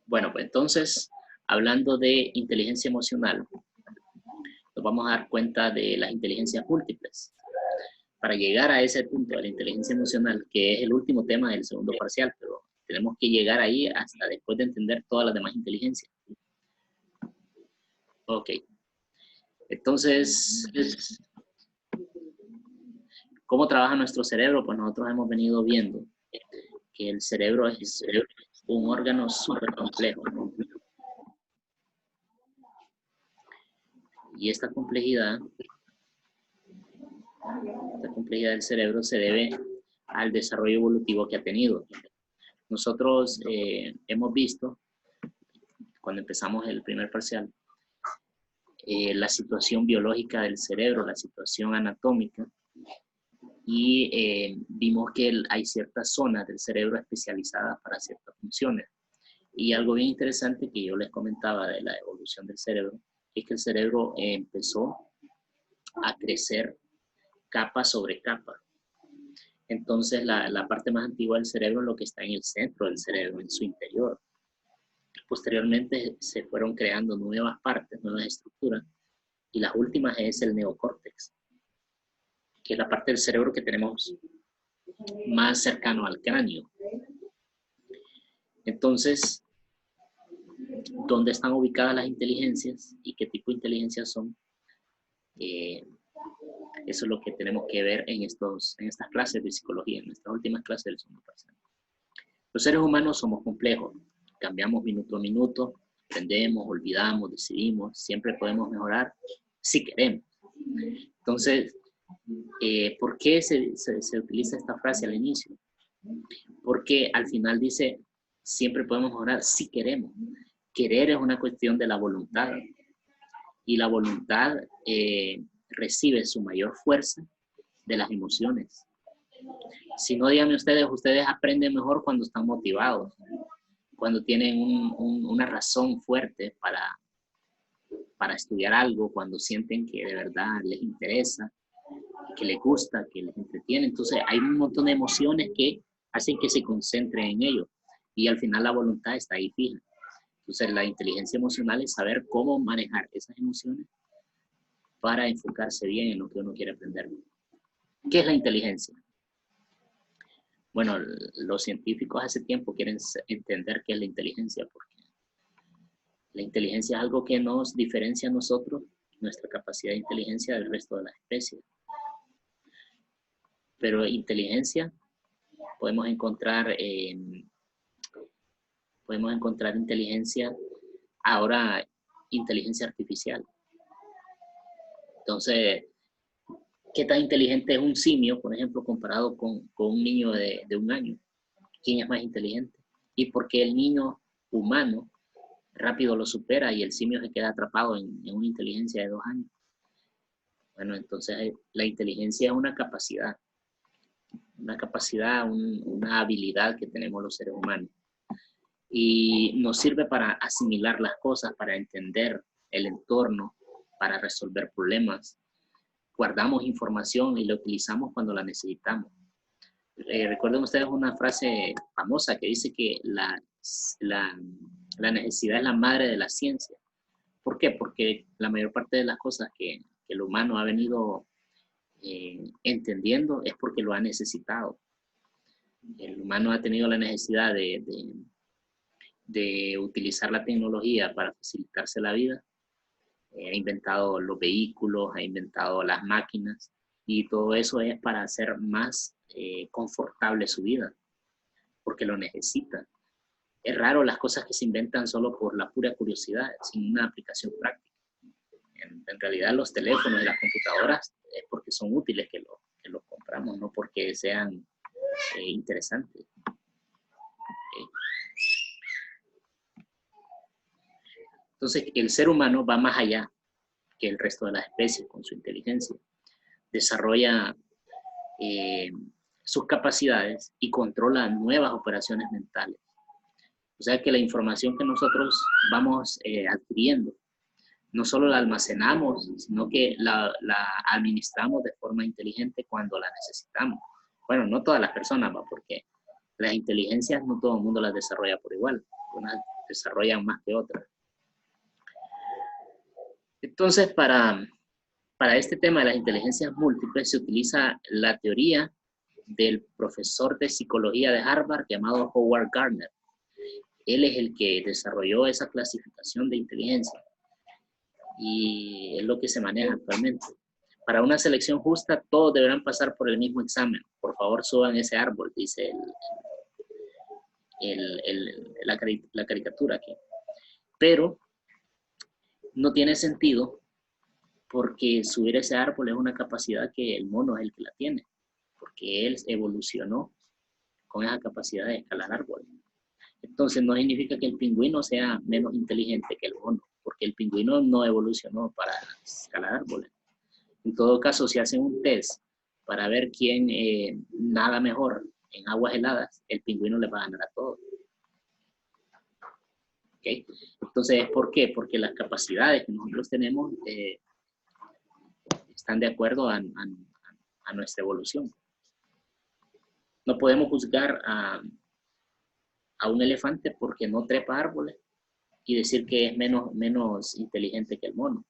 Bueno, pues entonces, hablando de inteligencia emocional, nos vamos a dar cuenta de las inteligencias múltiples. Para llegar a ese punto de la inteligencia emocional, que es el último tema del segundo parcial, pero tenemos que llegar ahí hasta después de entender todas las demás inteligencias. Ok. Entonces, ¿cómo trabaja nuestro cerebro? Pues nosotros hemos venido viendo que el cerebro es un órgano súper complejo, ¿no? Y esta complejidad del cerebro se debe al desarrollo evolutivo que ha tenido. Nosotros hemos visto, cuando empezamos el primer parcial, la situación biológica del cerebro, la situación anatómica, y vimos que hay ciertas zonas del cerebro especializadas para ciertas funciones. Y algo bien interesante que yo les comentaba de la evolución del cerebro, es que el cerebro empezó a crecer capa sobre capa. Entonces la parte más antigua del cerebro es lo que está en el centro del cerebro, en su interior. Posteriormente se fueron creando nuevas partes, nuevas estructuras, y las últimas es el neocórtex, que es la parte del cerebro que tenemos más cercano al cráneo. Entonces, ¿dónde están ubicadas las inteligencias y qué tipo de inteligencias son? Eso es lo que tenemos que ver en estas clases de psicología, en nuestras últimas clases del segundo parcial. Los seres humanos somos complejos, cambiamos minuto a minuto, aprendemos, olvidamos, decidimos, siempre podemos mejorar si queremos. Entonces, ¿por qué se utiliza esta frase al inicio? Porque al final dice, siempre podemos mejorar si queremos. Querer es una cuestión de la voluntad, y la voluntad recibe su mayor fuerza de las emociones. Si no, díganme ustedes aprenden mejor cuando están motivados, cuando tienen una razón fuerte para estudiar algo, cuando sienten que de verdad les interesa, que les gusta, que les entretiene. Entonces hay un montón de emociones que hacen que se concentren en ello, y al final la voluntad está ahí fija. Entonces la inteligencia emocional es saber cómo manejar esas emociones para enfocarse bien en lo que uno quiere aprender. ¿Qué es la inteligencia? Bueno, los científicos hace tiempo quieren entender qué es la inteligencia, porque la inteligencia es algo que nos diferencia a nosotros, nuestra capacidad de inteligencia, del resto de las especies. Pero inteligencia podemos encontrar inteligencia, ahora inteligencia artificial. Entonces, ¿qué tan inteligente es un simio, por ejemplo, comparado con un niño de 1 año? ¿Quién es más inteligente? ¿Y por qué el niño humano rápido lo supera y el simio se queda atrapado en una inteligencia de 2 años? Bueno, entonces la inteligencia es una capacidad, una habilidad que tenemos los seres humanos. Y nos sirve para asimilar las cosas, para entender el entorno, para resolver problemas. Guardamos información y la utilizamos cuando la necesitamos. Recuerden ustedes una frase famosa que dice que la necesidad es la madre de la ciencia. ¿Por qué? Porque la mayor parte de las cosas que el humano ha venido entendiendo es porque lo ha necesitado. El humano ha tenido la necesidad de utilizar la tecnología para facilitarse la vida. Ha inventado los vehículos, ha inventado las máquinas, y todo eso es para hacer más confortable su vida, porque lo necesita. Es raro las cosas que se inventan solo por la pura curiosidad, sin una aplicación práctica. En realidad los teléfonos y las computadoras es porque son útiles que los compramos, no porque sean interesantes. Entonces, el ser humano va más allá que el resto de las especies con su inteligencia. Desarrolla sus capacidades y controla nuevas operaciones mentales. O sea que la información que nosotros vamos adquiriendo, no solo la almacenamos, sino que la administramos de forma inteligente cuando la necesitamos. Bueno, no todas las personas, porque las inteligencias no todo el mundo las desarrolla por igual. Unas desarrollan más que otras. Entonces, para este tema de las inteligencias múltiples se utiliza la teoría del profesor de psicología de Harvard llamado Howard Gardner. Él es el que desarrolló esa clasificación de inteligencia y es lo que se maneja actualmente. Para una selección justa, todos deberán pasar por el mismo examen. Por favor, suban ese árbol, dice la caricatura aquí. Pero no tiene sentido porque subir ese árbol es una capacidad que el mono es el que la tiene, porque él evolucionó con esa capacidad de escalar árboles. Entonces no significa que el pingüino sea menos inteligente que el mono, porque el pingüino no evolucionó para escalar árboles. En todo caso, si hacen un test para ver quién nada mejor en aguas heladas, el pingüino le va a ganar a todos. ¿Okay? Entonces, ¿por qué? Porque las capacidades que nosotros tenemos están de acuerdo a nuestra evolución. No podemos juzgar a un elefante porque no trepa árboles y decir que es menos inteligente que el mono.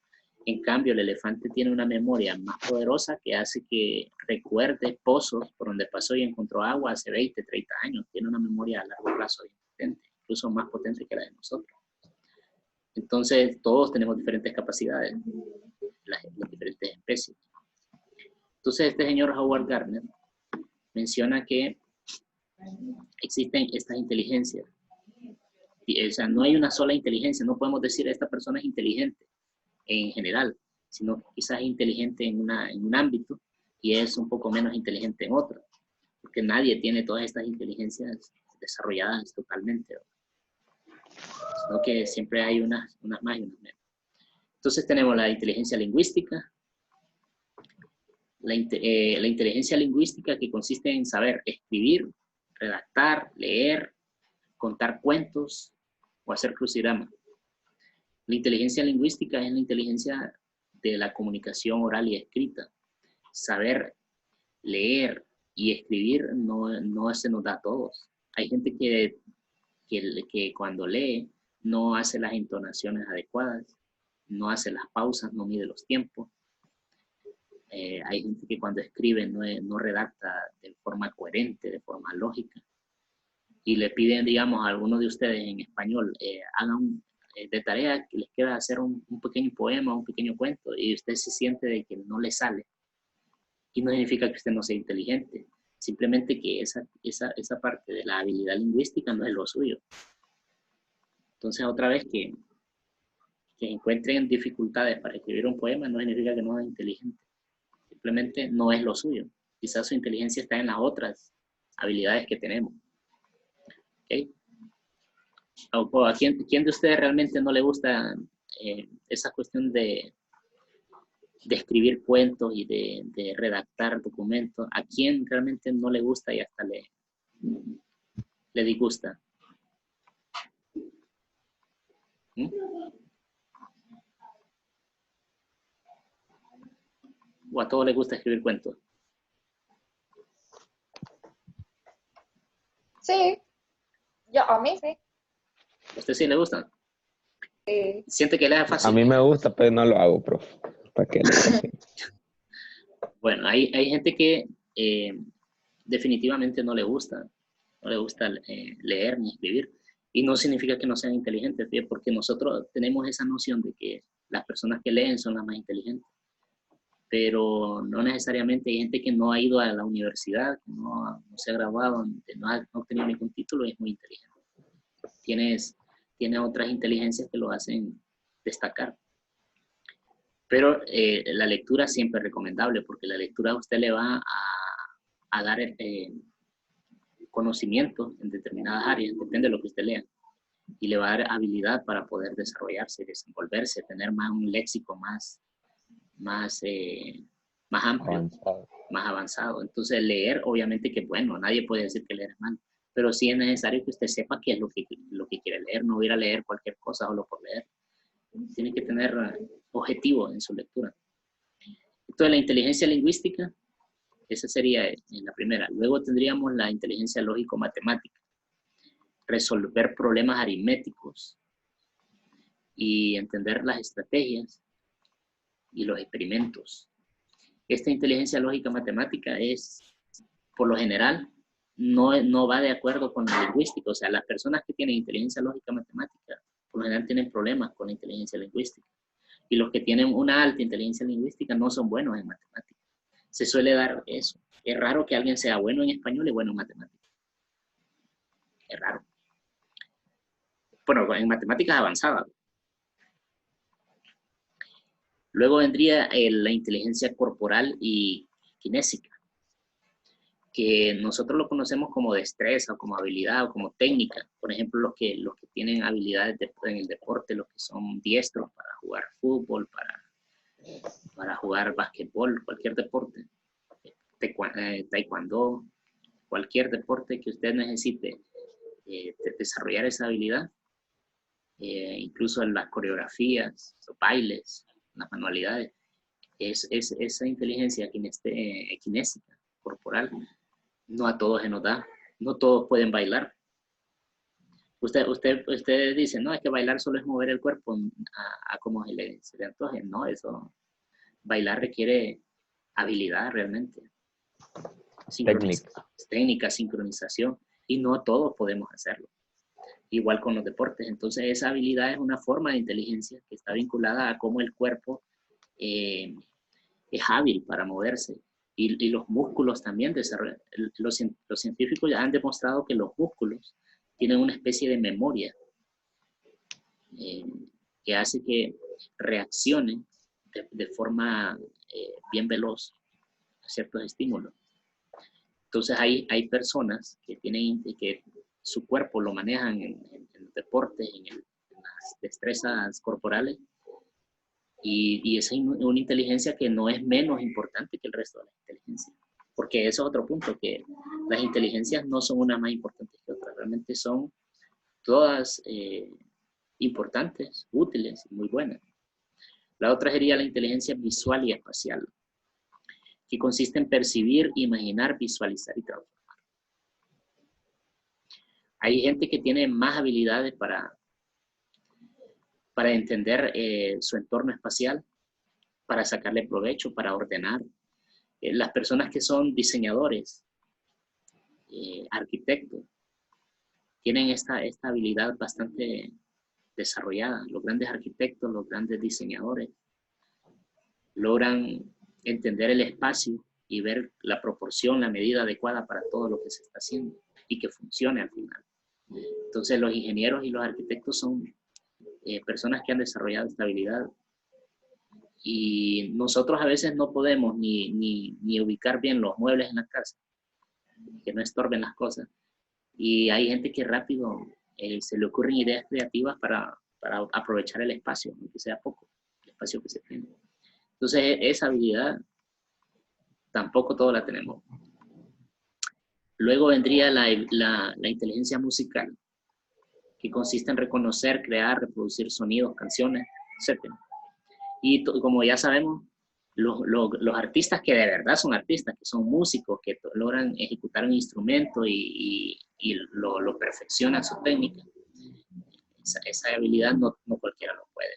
En cambio, el elefante tiene una memoria más poderosa que hace que recuerde pozos por donde pasó y encontró agua hace 20, 30 años. Tiene una memoria a largo plazo potente, incluso más potente que la de nosotros. Entonces, todos tenemos diferentes capacidades, las diferentes especies. Entonces, este señor Howard Gardner menciona que existen estas inteligencias. O sea, no hay una sola inteligencia. No podemos decir esta persona es inteligente en general, sino quizás es inteligente en un ámbito y es un poco menos inteligente en otro, porque nadie tiene todas estas inteligencias desarrolladas totalmente, sino que siempre hay unas más y unas menos. Entonces tenemos la inteligencia lingüística, la inteligencia lingüística que consiste en saber escribir, redactar, leer, contar cuentos o hacer crucigramas. La inteligencia lingüística es la inteligencia de la comunicación oral y escrita. Saber leer y escribir no se nos da a todos. Hay gente que cuando lee no hace las entonaciones adecuadas, no hace las pausas, no mide los tiempos. Hay gente que cuando escribe no redacta de forma coherente, de forma lógica. Y le piden, digamos, a algunos de ustedes en español, hagan de tarea que les queda hacer un pequeño poema, un pequeño cuento, y usted se siente de que no le sale. Y no significa que usted no sea inteligente, simplemente que esa parte de la habilidad lingüística no es lo suyo. Entonces, otra vez que encuentren dificultades para escribir un poema no significa que no sea inteligente, simplemente no es lo suyo. Quizás su inteligencia está en las otras habilidades que tenemos. ¿Okay? ¿A quién de ustedes realmente no le gusta esa cuestión de escribir cuentos y de redactar documentos? ¿A quién realmente no le gusta y hasta le disgusta? ¿Mm? ¿O a todos les gusta escribir cuentos? Sí, a mí sí. ¿A usted sí le gustan? Sí. ¿Siente que le da fácil? A mí me gusta, pero no lo hago, profe. ¿Para qué? Bueno, hay gente que definitivamente no le gusta leer ni escribir. Y no significa que no sean inteligentes, ¿sí? Porque nosotros tenemos esa noción de que las personas que leen son las más inteligentes. Pero no necesariamente. Hay gente que no ha ido a la universidad, que no se ha graduado, no ha obtenido ningún título y es muy inteligente. Tiene otras inteligencias que lo hacen destacar. Pero la lectura siempre es recomendable, porque la lectura a usted le va a dar conocimiento en determinadas áreas, depende de lo que usted lea, y le va a dar habilidad para poder desarrollarse, desenvolverse, tener un léxico más amplio, más avanzado. Entonces leer, obviamente que bueno, nadie puede decir que leer es malo, pero sí es necesario que usted sepa qué es lo que quiere leer, no ir a leer cualquier cosa solo por leer. Tiene que tener objetivo en su lectura. Entonces la inteligencia lingüística, esa sería la primera. Luego tendríamos la inteligencia lógico-matemática. resolver problemas aritméticos y entender las estrategias y los experimentos. Esta inteligencia lógica matemática es, por lo general, no va de acuerdo con la lingüística. O sea, las personas que tienen inteligencia lógica matemática, por lo general tienen problemas con la inteligencia lingüística. Y los que tienen una alta inteligencia lingüística no son buenos en matemáticas. Se suele dar eso. Es raro que alguien sea bueno en español y bueno en matemáticas. Es raro. Bueno, en matemáticas avanzadas. Luego vendría la inteligencia corporal y kinésica, que nosotros lo conocemos como destreza, o como habilidad, o como técnica. Por ejemplo, los que tienen habilidades en el deporte, los que son diestros para jugar fútbol, para jugar basquetbol, cualquier deporte, taekwondo, cualquier deporte que usted necesite desarrollar esa habilidad, incluso en las coreografías, los bailes, las manualidades, es esa inteligencia kinésica, corporal, no a todos se nos da, no todos pueden bailar. Usted dice, no, es que bailar solo es mover el cuerpo a como se le antoje. No, eso, bailar requiere habilidad realmente. Técnica, sincronización, y no todos podemos hacerlo. Igual con los deportes. Entonces esa habilidad es una forma de inteligencia que está vinculada a cómo el cuerpo es hábil para moverse. Y los músculos también desarrollan. Los científicos ya han demostrado que los músculos tienen una especie de memoria que hace que reaccionen de forma bien veloz a ciertos estímulos. Entonces hay personas que su cuerpo lo manejan en el deporte, en las destrezas corporales, y esa es una inteligencia que no es menos importante que el resto de las inteligencias. Porque eso es otro punto, que las inteligencias no son unas más importantes que otras, realmente son todas importantes, útiles y muy buenas. La otra sería la inteligencia visual y espacial, que consiste en percibir, imaginar, visualizar y transformar. Hay gente que tiene más habilidades para entender su entorno espacial, para sacarle provecho, para ordenar. Las personas que son diseñadores, arquitectos, tienen esta habilidad bastante desarrollada. Los grandes arquitectos, los grandes diseñadores, logran entender el espacio y ver la proporción, la medida adecuada para todo lo que se está haciendo y que funcione al final. Entonces los ingenieros y los arquitectos son personas que han desarrollado esta habilidad, y nosotros a veces no podemos ni ubicar bien los muebles en la casa, que no estorben las cosas, y hay gente que rápido se le ocurren ideas creativas para aprovechar el espacio, aunque sea poco, el espacio que se tiene. Entonces esa habilidad tampoco todos la tenemos. Luego vendría la inteligencia musical, que consiste en reconocer, crear, reproducir sonidos, canciones, etc. Y como ya sabemos, los artistas que de verdad son artistas, que son músicos, que logran ejecutar un instrumento y lo perfeccionan su técnica, esa habilidad no cualquiera lo puede.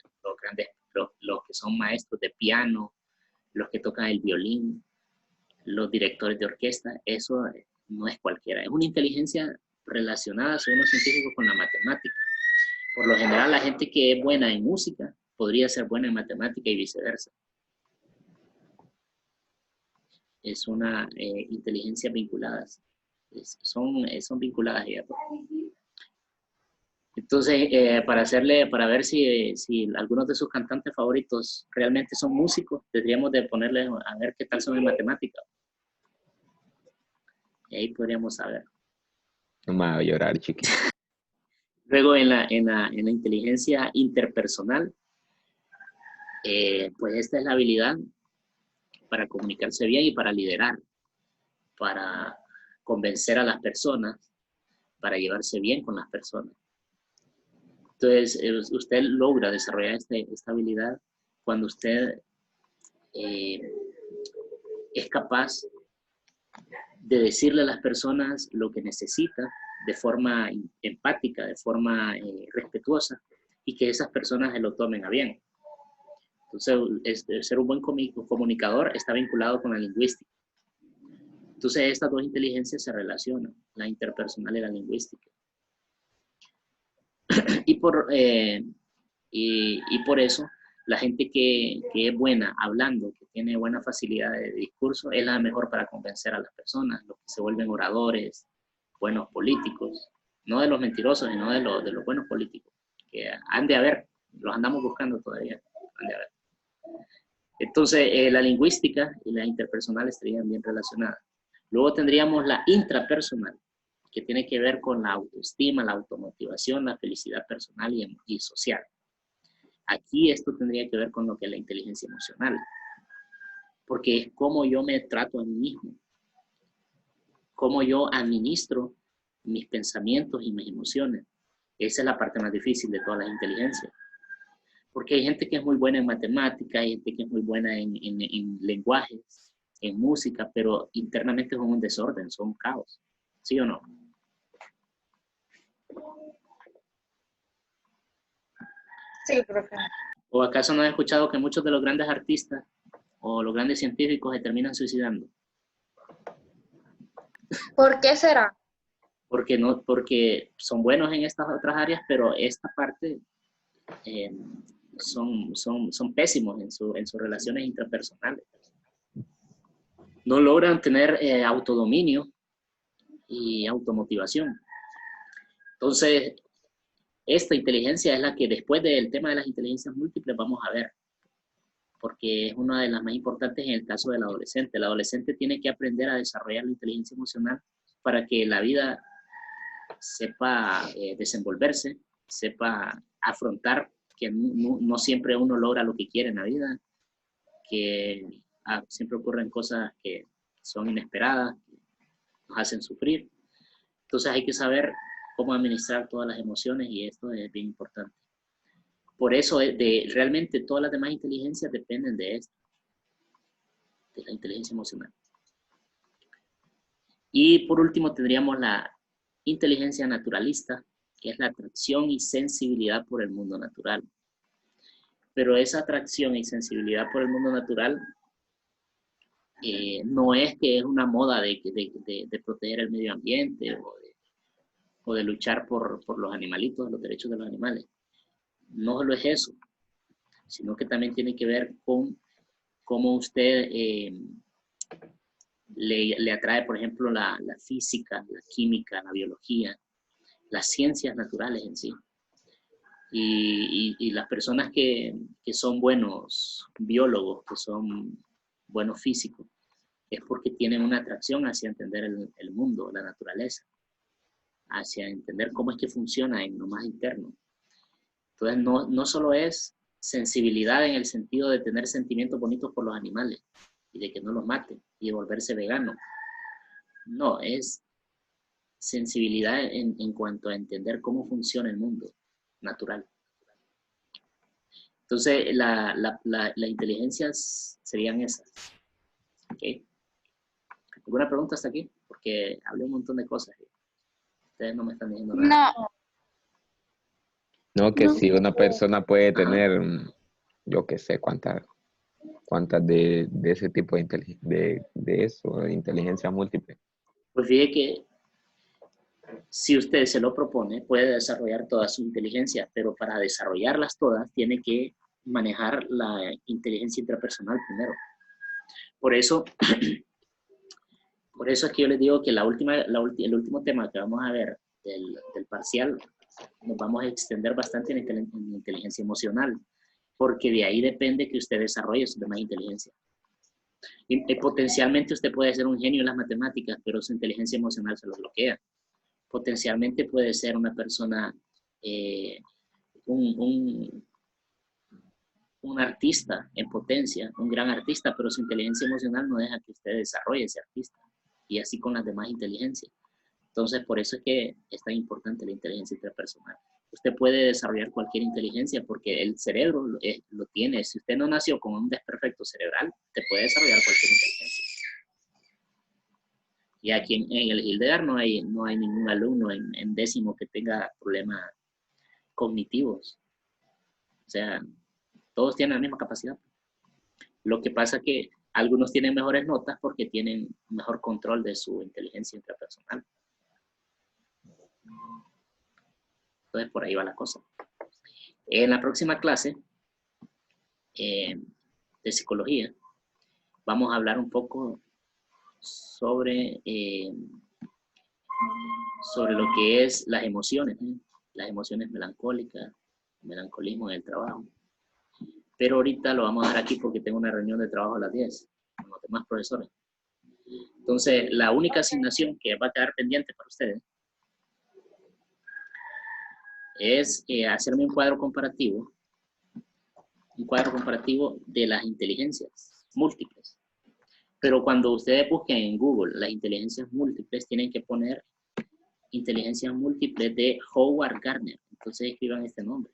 Los que son maestros de piano, los que tocan el violín, los directores de orquesta, eso no es cualquiera. Es una inteligencia relacionada, según los científicos, con la matemática. Por lo general, la gente que es buena en música podría ser buena en matemática y viceversa. Es una inteligencia vinculada. Son vinculadas ya. Entonces, para ver si algunos de sus cantantes favoritos realmente son músicos, tendríamos de ponerles a ver qué tal son en matemática. Y ahí podríamos saber. No me va a llorar, chiquito. Luego en la inteligencia interpersonal, pues esta es la habilidad para comunicarse bien y para liderar, para convencer a las personas, para llevarse bien con las personas. Entonces, usted logra desarrollar esta habilidad cuando usted es capaz de decirle a las personas lo que necesita de forma empática, de forma respetuosa, y que esas personas se lo tomen a bien. Entonces, ser un buen comunicador está vinculado con la lingüística. Entonces, estas dos inteligencias se relacionan, la interpersonal y la lingüística. Y por eso, la gente que es buena hablando, que tiene buena facilidad de discurso, es la mejor para convencer a las personas, los que se vuelven oradores, buenos políticos, no de los mentirosos, sino de los buenos políticos, que han de haber, los andamos buscando todavía, han de haber. Entonces, la lingüística y la interpersonal estarían bien relacionadas. Luego tendríamos la intrapersonal, que tiene que ver con la autoestima, la automotivación, la felicidad personal y social. Aquí esto tendría que ver con lo que es la inteligencia emocional, porque es cómo yo me trato a mí mismo, cómo yo administro mis pensamientos y mis emociones. Esa es la parte más difícil de todas las inteligencias. Porque hay gente que es muy buena en matemática, hay gente que es muy buena en lenguajes, en música, pero internamente son un desorden, son un caos. ¿Sí o no? Sí, profe. ¿O acaso no has escuchado que muchos de los grandes artistas o los grandes científicos se terminan suicidando? ¿Por qué será? Porque son buenos en estas otras áreas, pero esta parte son pésimos en sus relaciones interpersonales. No logran tener autodominio y automotivación. Entonces, esta inteligencia es la que después del tema de las inteligencias múltiples vamos a ver, porque es una de las más importantes en el caso del adolescente. El adolescente tiene que aprender a desarrollar la inteligencia emocional para que la vida sepa desenvolverse, sepa afrontar que no siempre uno logra lo que quiere en la vida, que siempre ocurren cosas que son inesperadas, que nos hacen sufrir. Entonces hay que saber cómo administrar todas las emociones y esto es bien importante. Por eso realmente todas las demás inteligencias dependen de esto, de la inteligencia emocional. Y por último tendríamos la inteligencia naturalista, que es la atracción y sensibilidad por el mundo natural. Pero esa atracción y sensibilidad por el mundo natural no es que es una moda de proteger el medio ambiente o de luchar por los animalitos, los derechos de los animales. No solo es eso, sino que también tiene que ver con cómo usted le atrae, por ejemplo, la física, la química, la biología, las ciencias naturales en sí. Y las personas que son buenos biólogos, que son buenos físicos, es porque tienen una atracción hacia entender el mundo, la naturaleza, hacia entender cómo es que funciona en lo más interno. Entonces, no solo es sensibilidad en el sentido de tener sentimientos bonitos por los animales y de que no los maten y de volverse vegano. No, es sensibilidad en cuanto a entender cómo funciona el mundo natural. Entonces, las inteligencias serían esas. ¿Okay? ¿Alguna pregunta hasta aquí? Porque hablé un montón de cosas. Ustedes no me están diciendo nada. No. No, que No. si una persona puede Ajá. tener, yo qué sé, cuántas de ese tipo de de inteligencia múltiple. Pues fíjate que si usted se lo propone, puede desarrollar toda su inteligencia, pero para desarrollarlas todas tiene que manejar la inteligencia intrapersonal primero. Por eso es que yo les digo que el último tema que vamos a ver del parcial, nos vamos a extender bastante en inteligencia emocional, porque de ahí depende que usted desarrolle su demás inteligencia. Y potencialmente usted puede ser un genio en las matemáticas, pero su inteligencia emocional se lo bloquea. Potencialmente puede ser una persona, un artista en potencia, un gran artista, pero su inteligencia emocional no deja que usted desarrolle ese artista. Y así con las demás inteligencias. Entonces, por eso es que es tan importante la inteligencia interpersonal. Usted puede desarrollar cualquier inteligencia porque el cerebro lo tiene. Si usted no nació con un desperfecto cerebral, usted puede desarrollar cualquier inteligencia. Y aquí en el Hildegard no hay ningún alumno en décimo que tenga problemas cognitivos. O sea, todos tienen la misma capacidad. Lo que pasa es que algunos tienen mejores notas porque tienen mejor control de su inteligencia intrapersonal. Entonces, por ahí va la cosa. En la próxima clase de psicología, vamos a hablar un poco sobre lo que es las emociones melancólicas, melancolismo en el trabajo. Pero ahorita lo vamos a dar aquí porque tengo una reunión de trabajo a las 10 con los demás profesores. Entonces, la única asignación que va a quedar pendiente para ustedes es hacerme un cuadro comparativo de las inteligencias múltiples. Pero cuando ustedes busquen en Google las inteligencias múltiples, tienen que poner inteligencias múltiples de Howard Gardner. Entonces escriban este nombre.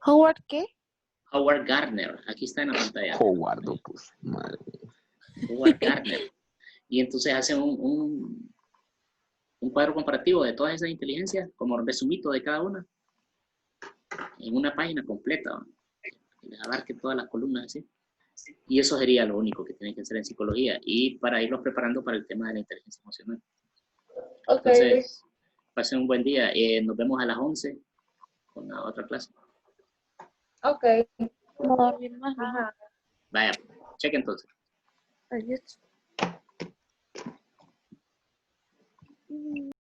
¿Howard qué? Howard Gardner. Aquí está en la pantalla. Howard, pues, madre mía. Howard Gardner. Y entonces hacen un cuadro comparativo de todas esas inteligencias, como resumito de cada una, en una página completa, que les abarque todas las columnas así. Y eso sería lo único que tienen que hacer en psicología, y para irlos preparando para el tema de la inteligencia emocional. Ok. Entonces, pasen un buen día. Nos vemos a las 11 con la otra clase. Ok. No dormir más. Ajá. Vaya, cheque entonces. Adiós.